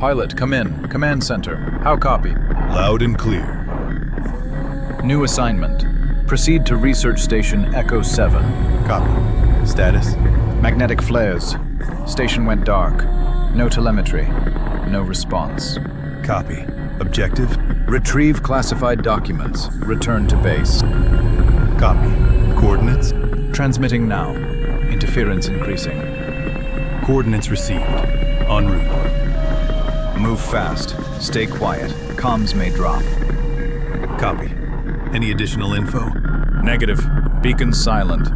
Pilot, come in. Command center. How copy? Loud and clear. New assignment. Proceed to Research Station Echo 7. Copy. Status? Magnetic flares. Station went dark. No telemetry. No response. Copy. Objective? Retrieve classified documents. Return to base. Copy. Coordinates? Transmitting now. Interference increasing. Coordinates received. En route. Move fast. Stay quiet. Comms may drop. Copy. Any additional info? Negative. Beacon silent.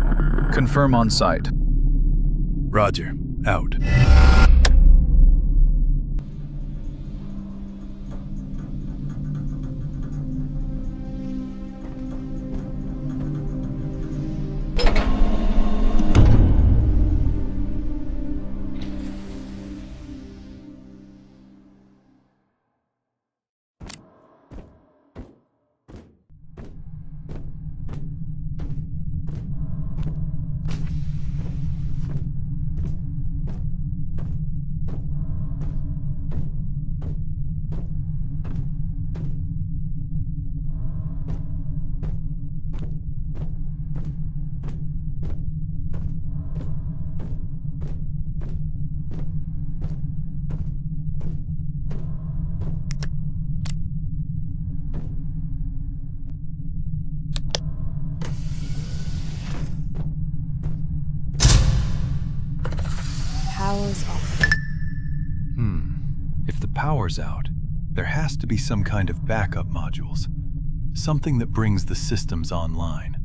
Confirm on site. Roger. Out. Power's off. If the power's out, there has to be some kind of backup modules. Something that brings the systems online.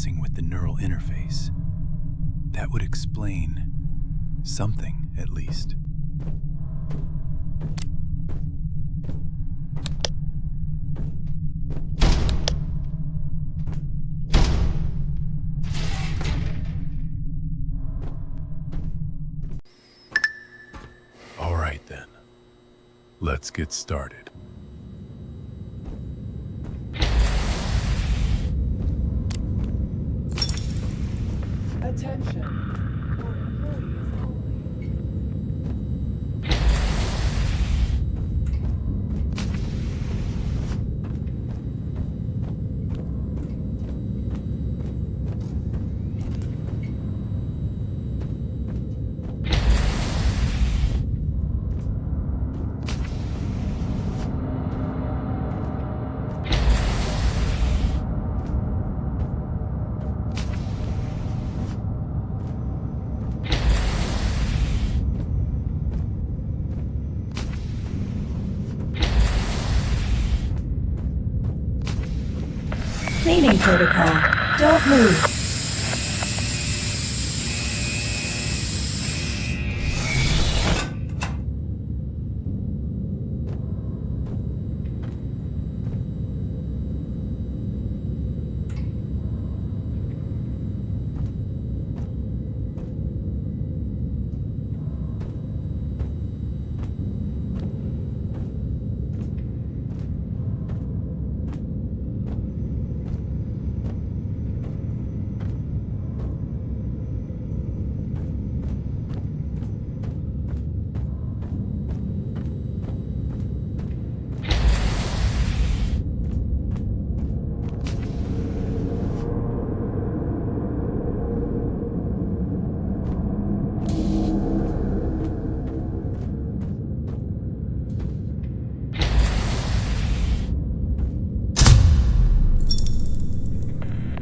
messing with the neural interface. That would explain something, at least. All right then, let's get started. Attention. For employees only. Cleaning protocol. Don't move.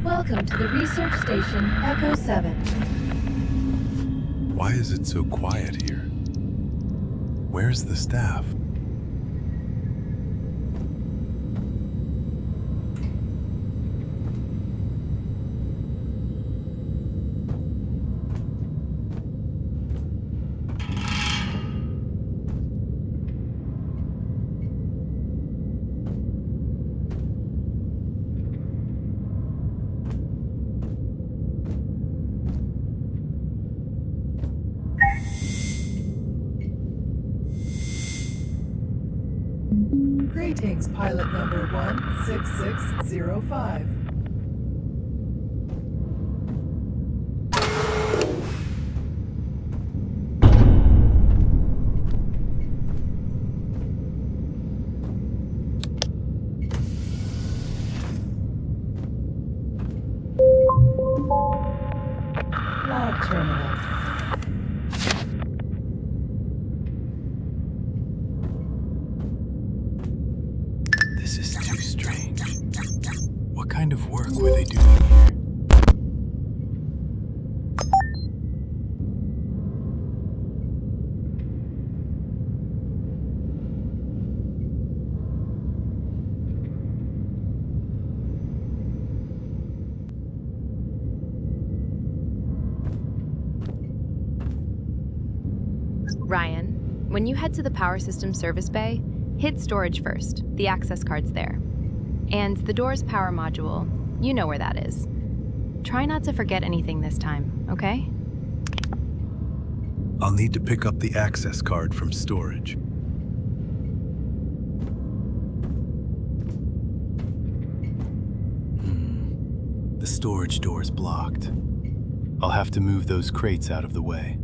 Welcome to the research station Echo 7. Why is it so quiet here? Where's the staff? Greetings, pilot number 16605. Log terminal. This is too strange. What kind of work were they doing here? Ryan, when you head to the power system service bay, hit storage first. The access card's there. And the door's power module, you know where that is. Try not to forget anything this time, okay? I'll need to pick up the access card from storage. The storage door's blocked. I'll have to move those crates out of the way.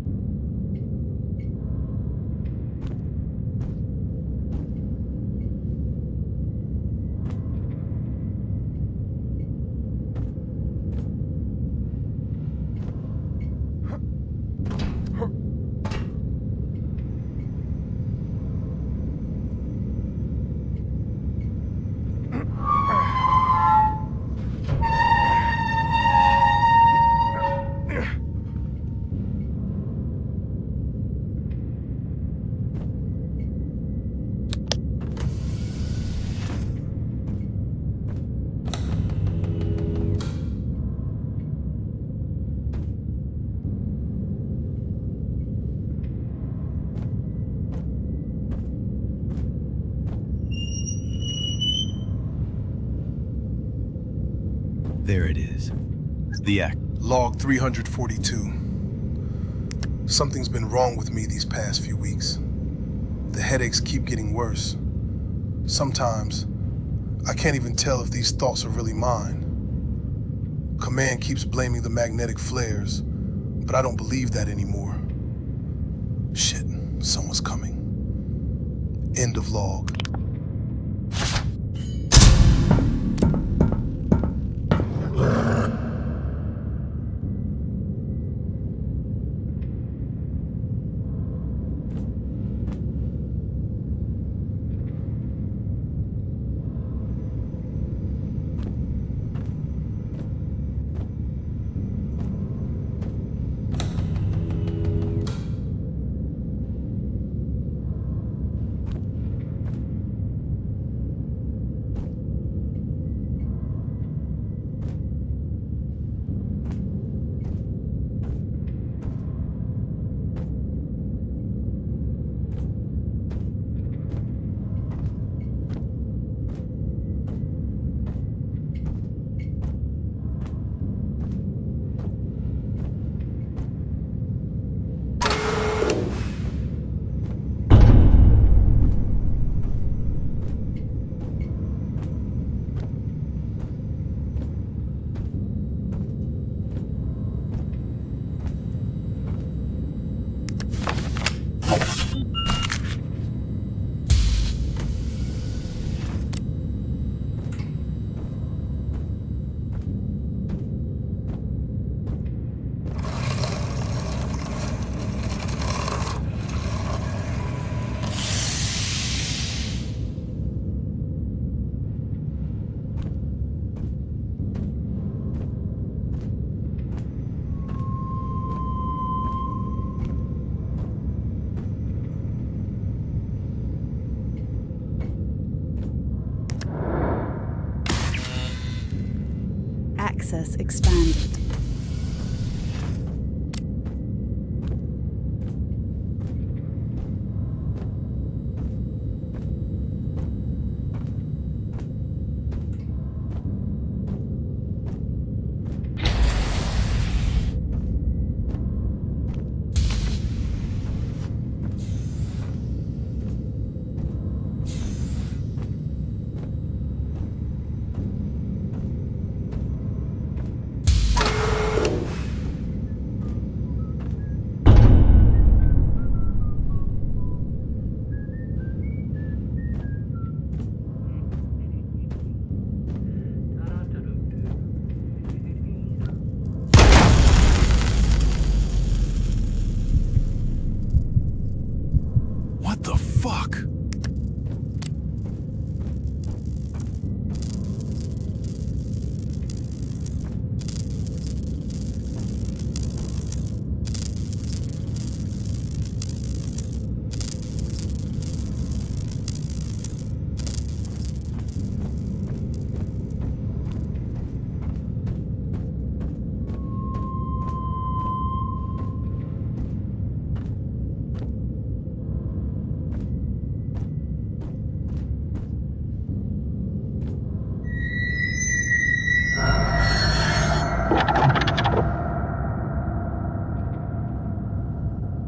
the act? Log 342. Something's been wrong with me these past few weeks. The headaches keep getting worse. Sometimes, I can't even tell if these thoughts are really mine. Command keeps blaming the magnetic flares, but I don't believe that anymore. Shit, someone's coming. End of log. Access expanded. What the fuck?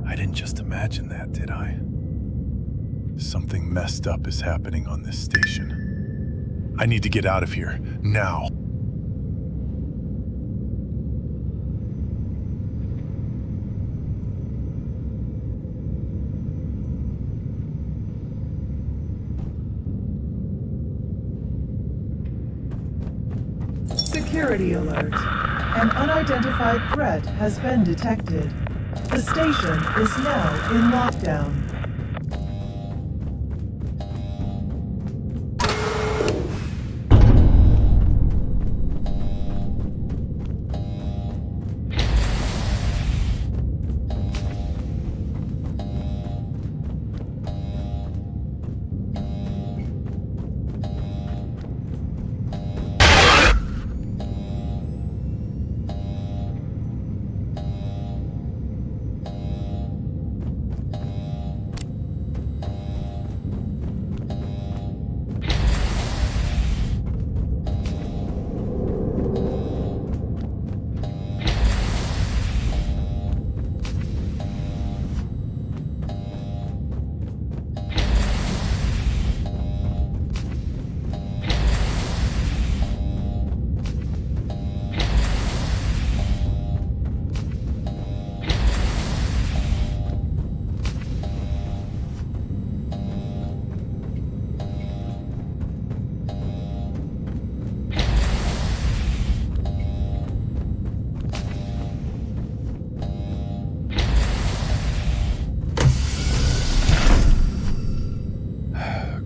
I didn't just imagine that, did I? Something messed up is happening on this station. I need to get out of here, now. Security alert. An unidentified threat has been detected. The station is now in lockdown.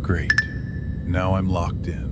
Great. Now I'm locked in.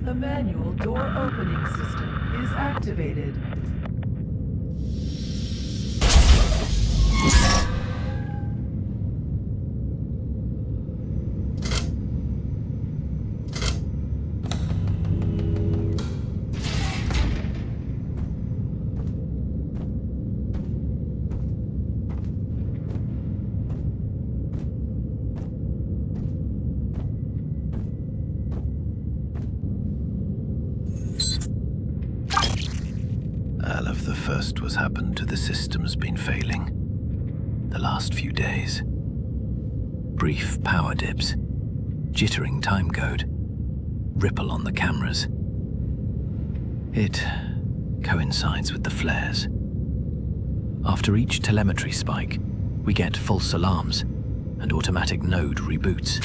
The manual door opening system is activated. All of the first was happened to the system's been failing. The last few days. Brief power dips, jittering timecode, ripple on the cameras. It coincides with the flares. After each telemetry spike, we get false alarms and automatic node reboots.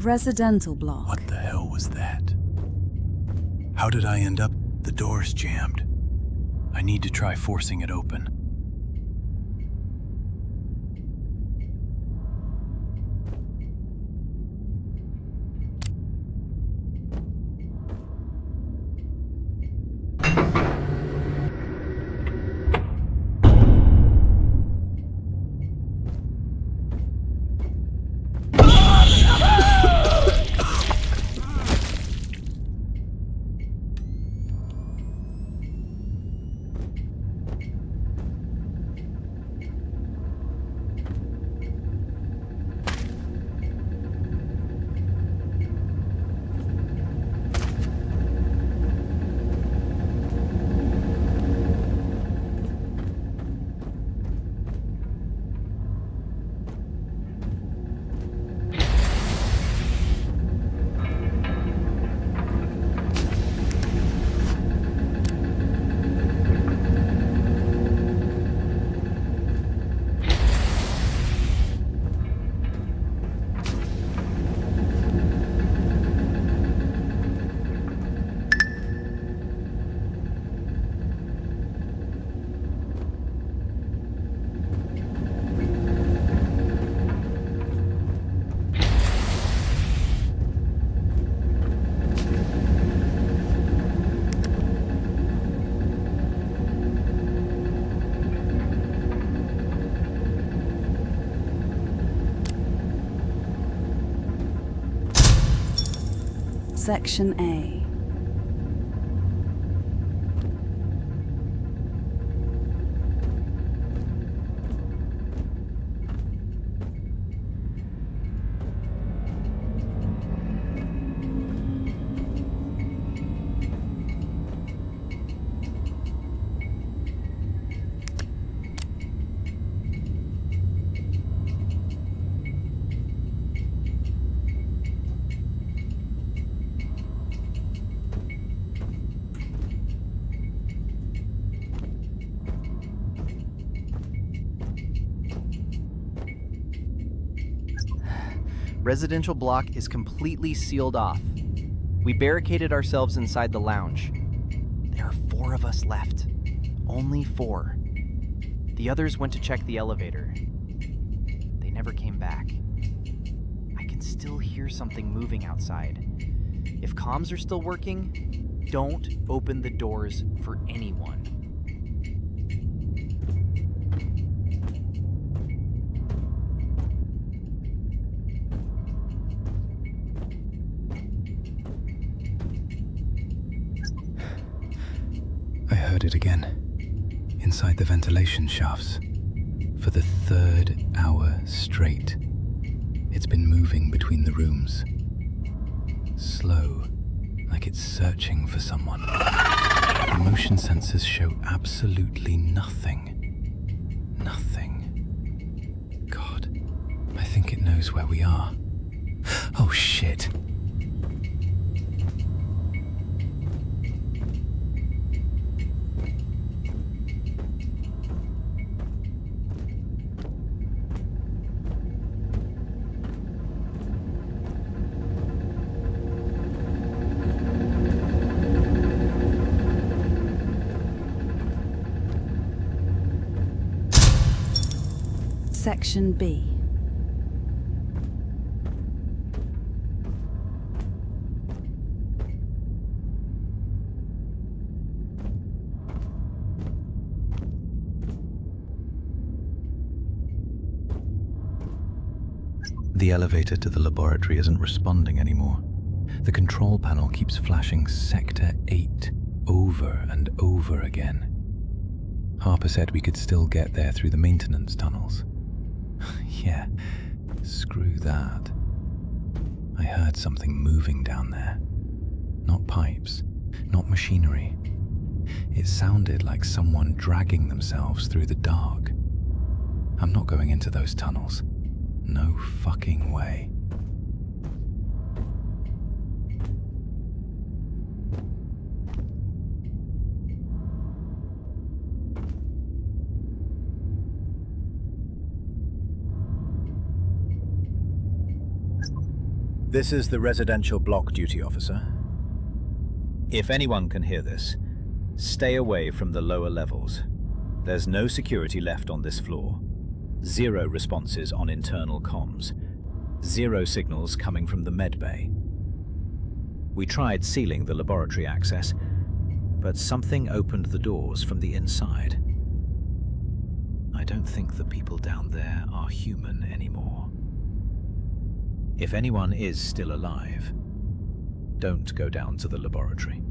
Residential block. What the hell was that? How did I end up? The door's jammed. I need to try forcing it open. Section A. Residential block is completely sealed off. We barricaded ourselves inside the lounge. There are 4 of us left. Only 4. The others went to check the elevator. They never came back. I can still hear something moving outside. If comms are still working, don't open the doors for anyone. I heard it again, inside the ventilation shafts. For the 3rd hour straight, it's been moving between the rooms. Slow, like it's searching for someone. The motion sensors show absolutely nothing. Nothing. God, I think it knows where we are. Oh shit. Section B. The elevator to the laboratory isn't responding anymore. The control panel keeps flashing Sector 8 over and over again. Harper said we could still get there through the maintenance tunnels. Yeah, screw that. I heard something moving down there. Not pipes, not machinery. It sounded like someone dragging themselves through the dark. I'm not going into those tunnels. No fucking way. This is the residential block duty officer. If anyone can hear this, stay away from the lower levels. There's no security left on this floor. 0 responses on internal comms. 0 signals coming from the med bay. We tried sealing the laboratory access, but something opened the doors from the inside. I don't think the people down there are human anymore. If anyone is still alive, don't go down to the laboratory.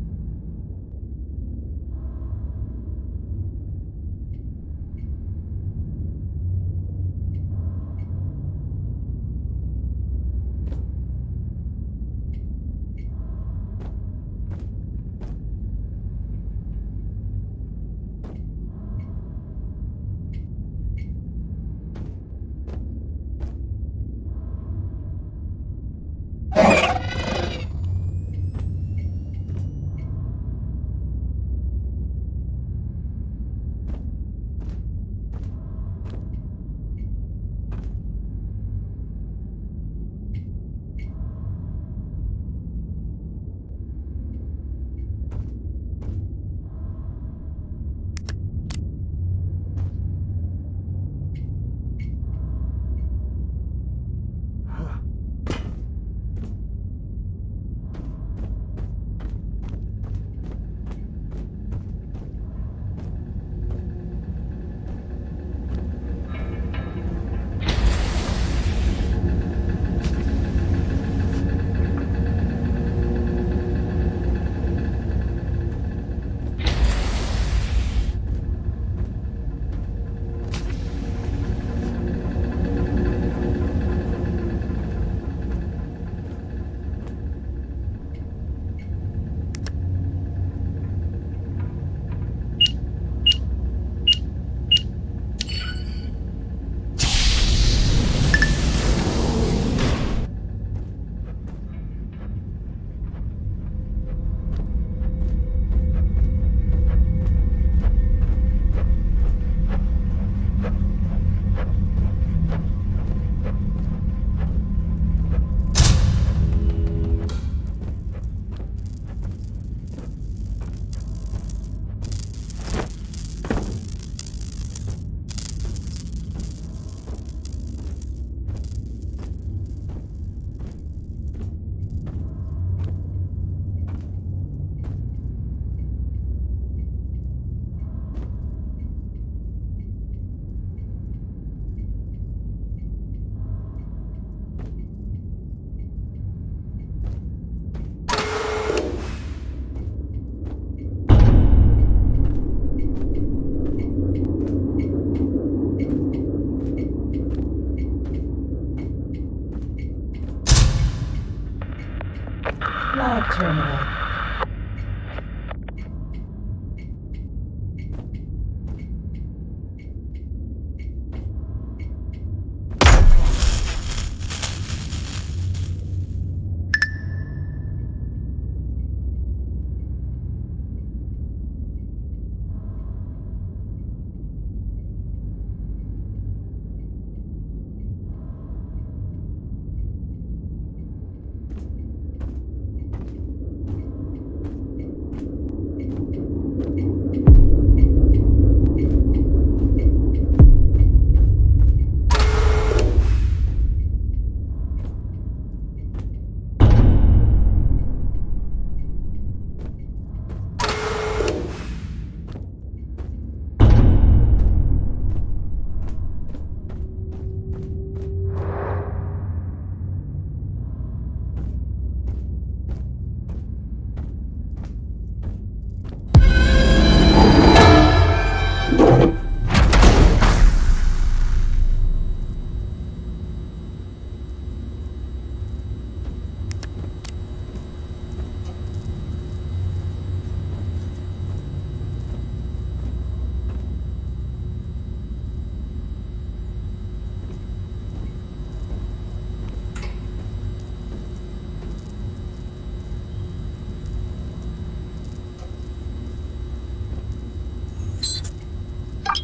Lab terminal.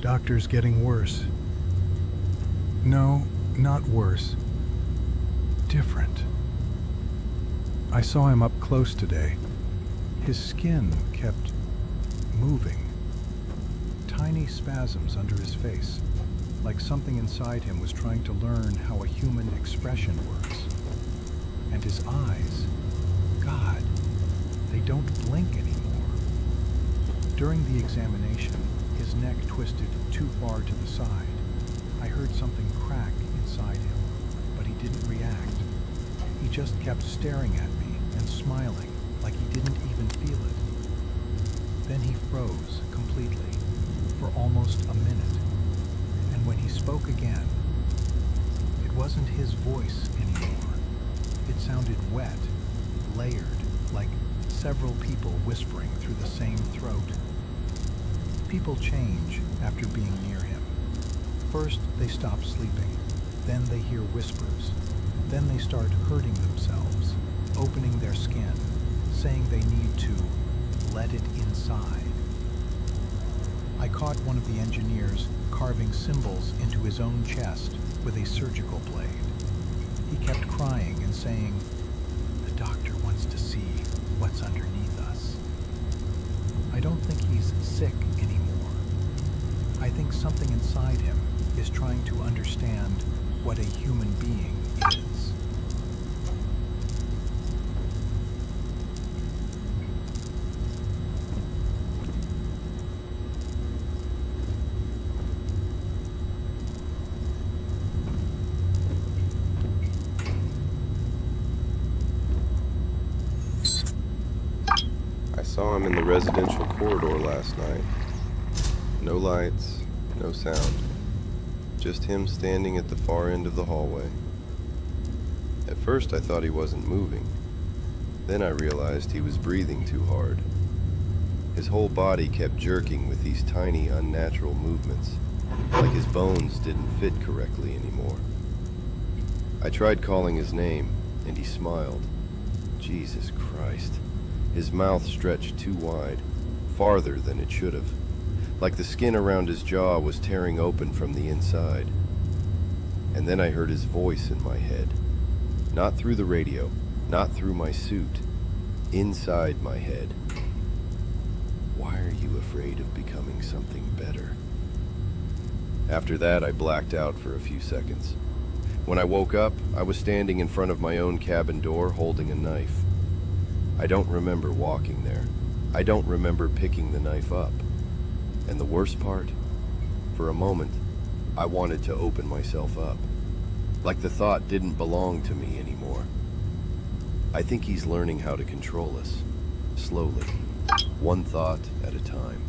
Doctor's getting worse. No, not worse. Different. I saw him up close today. His skin kept moving. Tiny spasms under his face, like something inside him was trying to learn how a human expression works. And his eyes, God, they don't blink anymore. During the examination, his neck twisted too far to the side. I heard something crack inside him, but he didn't react. He just kept staring at me and smiling like he didn't even feel it. Then he froze completely for almost a minute. And when he spoke again, it wasn't his voice anymore. It sounded wet, layered, like several people whispering through the same throat. People change after being near him. First, they stop sleeping. Then they hear whispers. Then they start hurting themselves, opening their skin, saying they need to let it inside. I caught one of the engineers carving symbols into his own chest with a surgical blade. He kept crying and saying, "The doctor wants to see what's underneath us." I don't think he's sick anymore. I think something inside him is trying to understand what a human being is. I saw him in the residential corridor last night. No lights, no sound. Just him standing at the far end of the hallway. At first I thought he wasn't moving. Then I realized he was breathing too hard. His whole body kept jerking with these tiny, unnatural movements, like his bones didn't fit correctly anymore. I tried calling his name, and he smiled. Jesus Christ. His mouth stretched too wide, farther than it should have, like the skin around his jaw was tearing open from the inside. And then I heard his voice in my head. Not through the radio, not through my suit, inside my head. Why are you afraid of becoming something better? After that, I blacked out for a few seconds. When I woke up, I was standing in front of my own cabin door holding a knife. I don't remember walking there. I don't remember picking the knife up. And the worst part, for a moment, I wanted to open myself up, like the thought didn't belong to me anymore. I think he's learning how to control us, slowly, one thought at a time.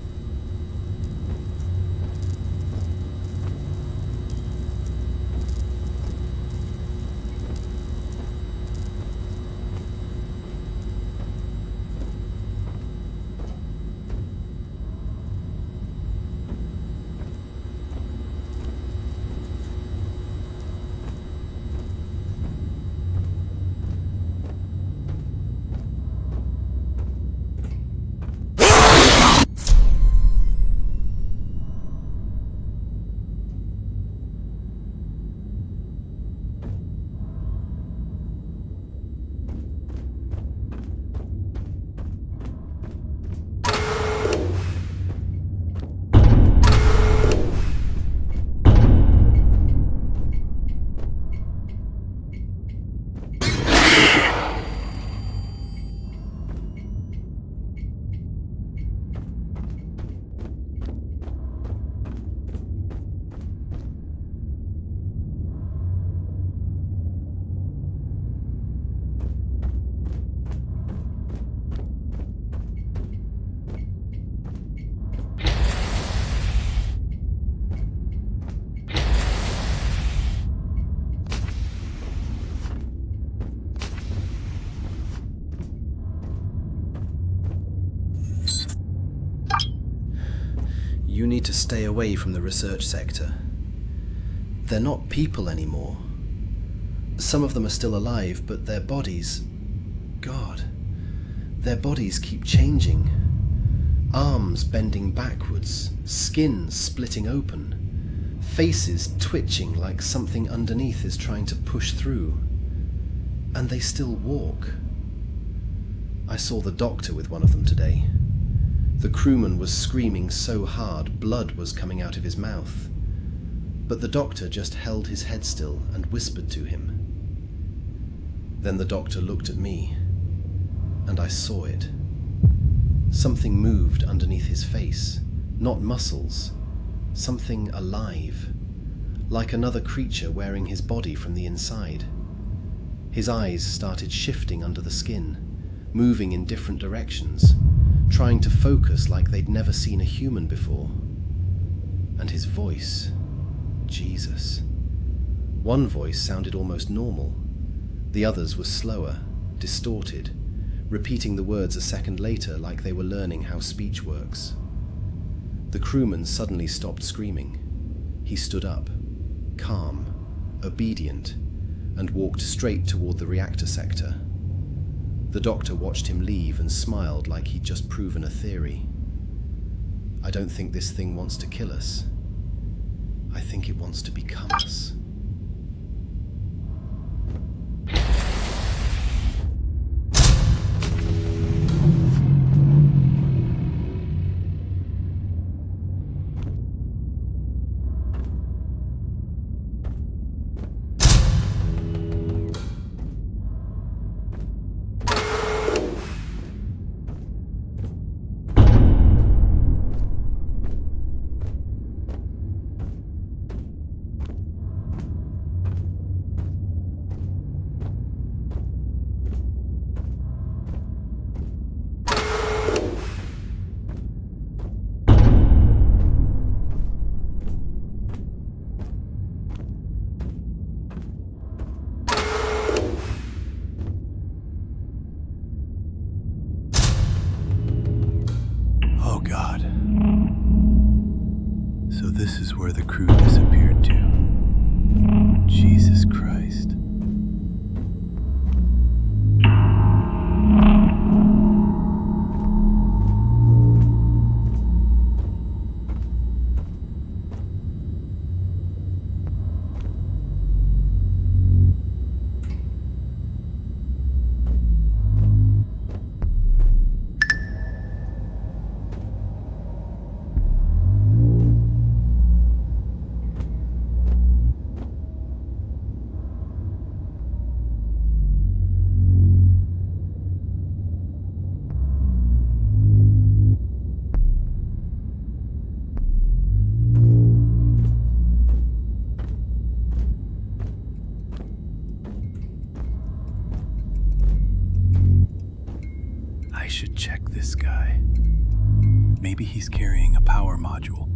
You need to stay away from the research sector. They're not people anymore. Some of them are still alive, but their bodies... God. Their bodies keep changing. Arms bending backwards, skin splitting open, faces twitching like something underneath is trying to push through. And they still walk. I saw the doctor with one of them today. The crewman was screaming so hard, blood was coming out of his mouth. But the doctor just held his head still and whispered to him. Then the doctor looked at me, and I saw it. Something moved underneath his face, not muscles, something alive, like another creature wearing his body from the inside. His eyes started shifting under the skin, moving in different directions, trying to focus like they'd never seen a human before. And his voice, Jesus. One voice sounded almost normal. The others were slower, distorted, repeating the words a second later like they were learning how speech works. The crewman suddenly stopped screaming. He stood up, calm, obedient, and walked straight toward the reactor sector. The doctor watched him leave and smiled like he'd just proven a theory. I don't think this thing wants to kill us. I think it wants to become us. God. So this is where the crew disappeared to. Jesus Christ. I should check this guy. Maybe he's carrying a power module.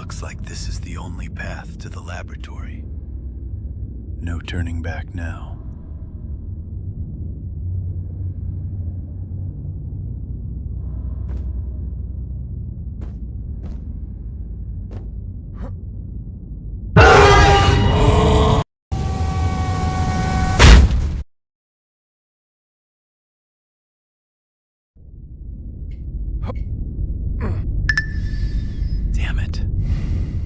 Looks like this is the only path to the laboratory. No turning back now. Damn it.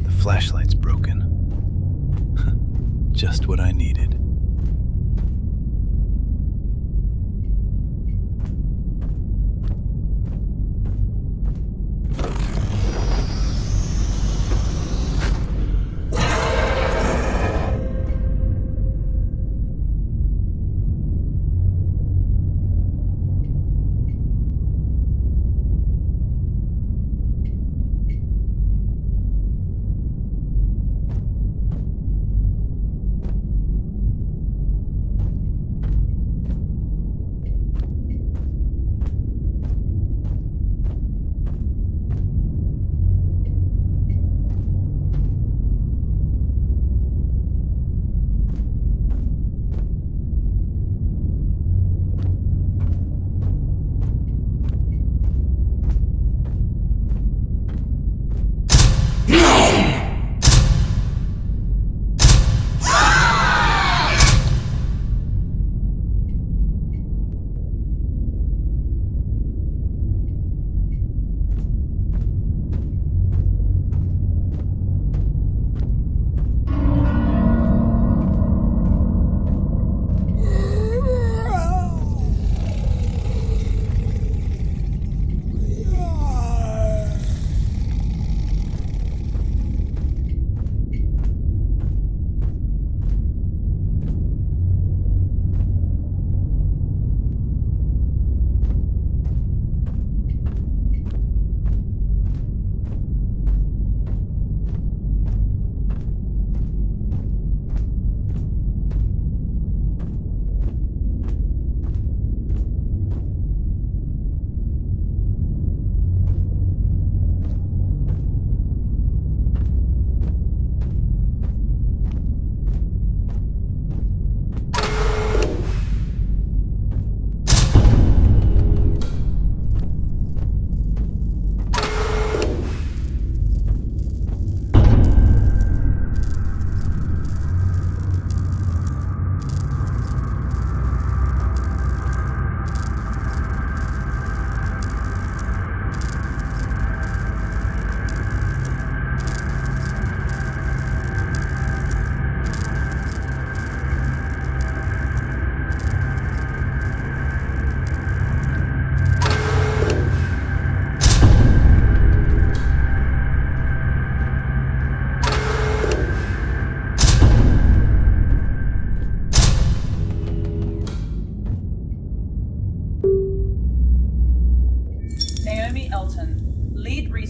The flashlight's broken. Just what I needed.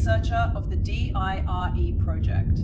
researcher of the D.I.R.E project.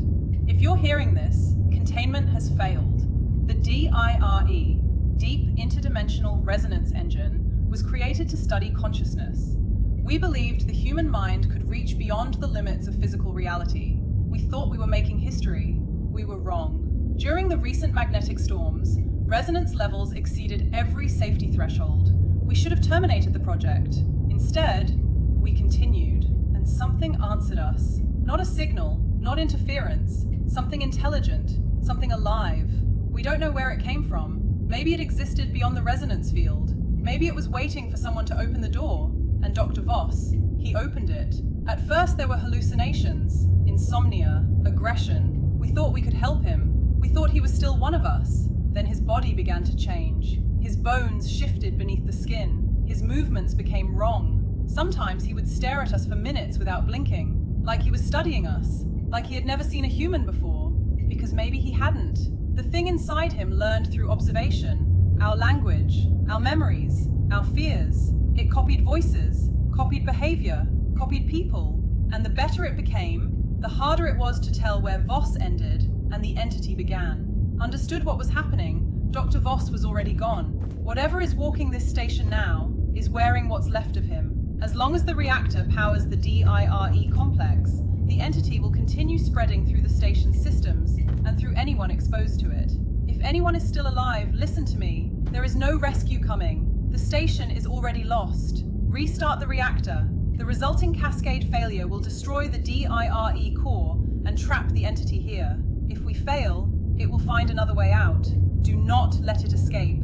If you're hearing this, containment has failed. The D.I.R.E, Deep Interdimensional Resonance Engine, was created to study consciousness. We believed the human mind could reach beyond the limits of physical reality. We thought we were making history. We were wrong. During the recent magnetic storms, resonance levels exceeded every safety threshold. We should have terminated the project. Instead, we continued, and something answered us. Not a signal, not interference, something intelligent, something alive. We don't know where it came from. Maybe it existed beyond the resonance field. Maybe it was waiting for someone to open the door. And Dr. Voss, he opened it. At first there were hallucinations, insomnia, aggression. We thought we could help him. We thought he was still one of us. Then his body began to change. His bones shifted beneath the skin. His movements became wrong. Sometimes he would stare at us for minutes without blinking, like he was studying us, like he had never seen a human before, because maybe he hadn't. The thing inside him learned through observation, our language, our memories, our fears. It copied voices, copied behavior, copied people, and the better it became, the harder it was to tell where Voss ended and the entity began. Understood what was happening, Dr. Voss was already gone. Whatever is walking this station now is wearing what's left of him. As long as the reactor powers the D.I.R.E complex, the entity will continue spreading through the station's systems and through anyone exposed to it. If anyone is still alive, listen to me. There is no rescue coming. The station is already lost. Restart the reactor. The resulting cascade failure will destroy the D.I.R.E. core and trap the entity here. If we fail, it will find another way out. Do not let it escape.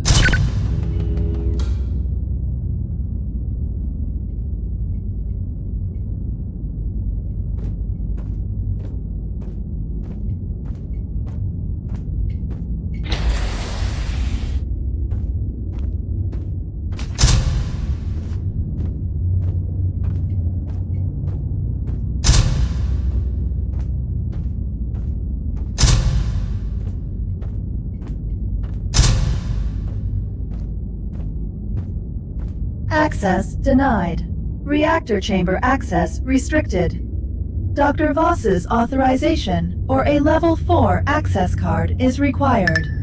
Access denied. Reactor chamber access restricted. Dr. Voss's authorization or a Level 4 access card is required.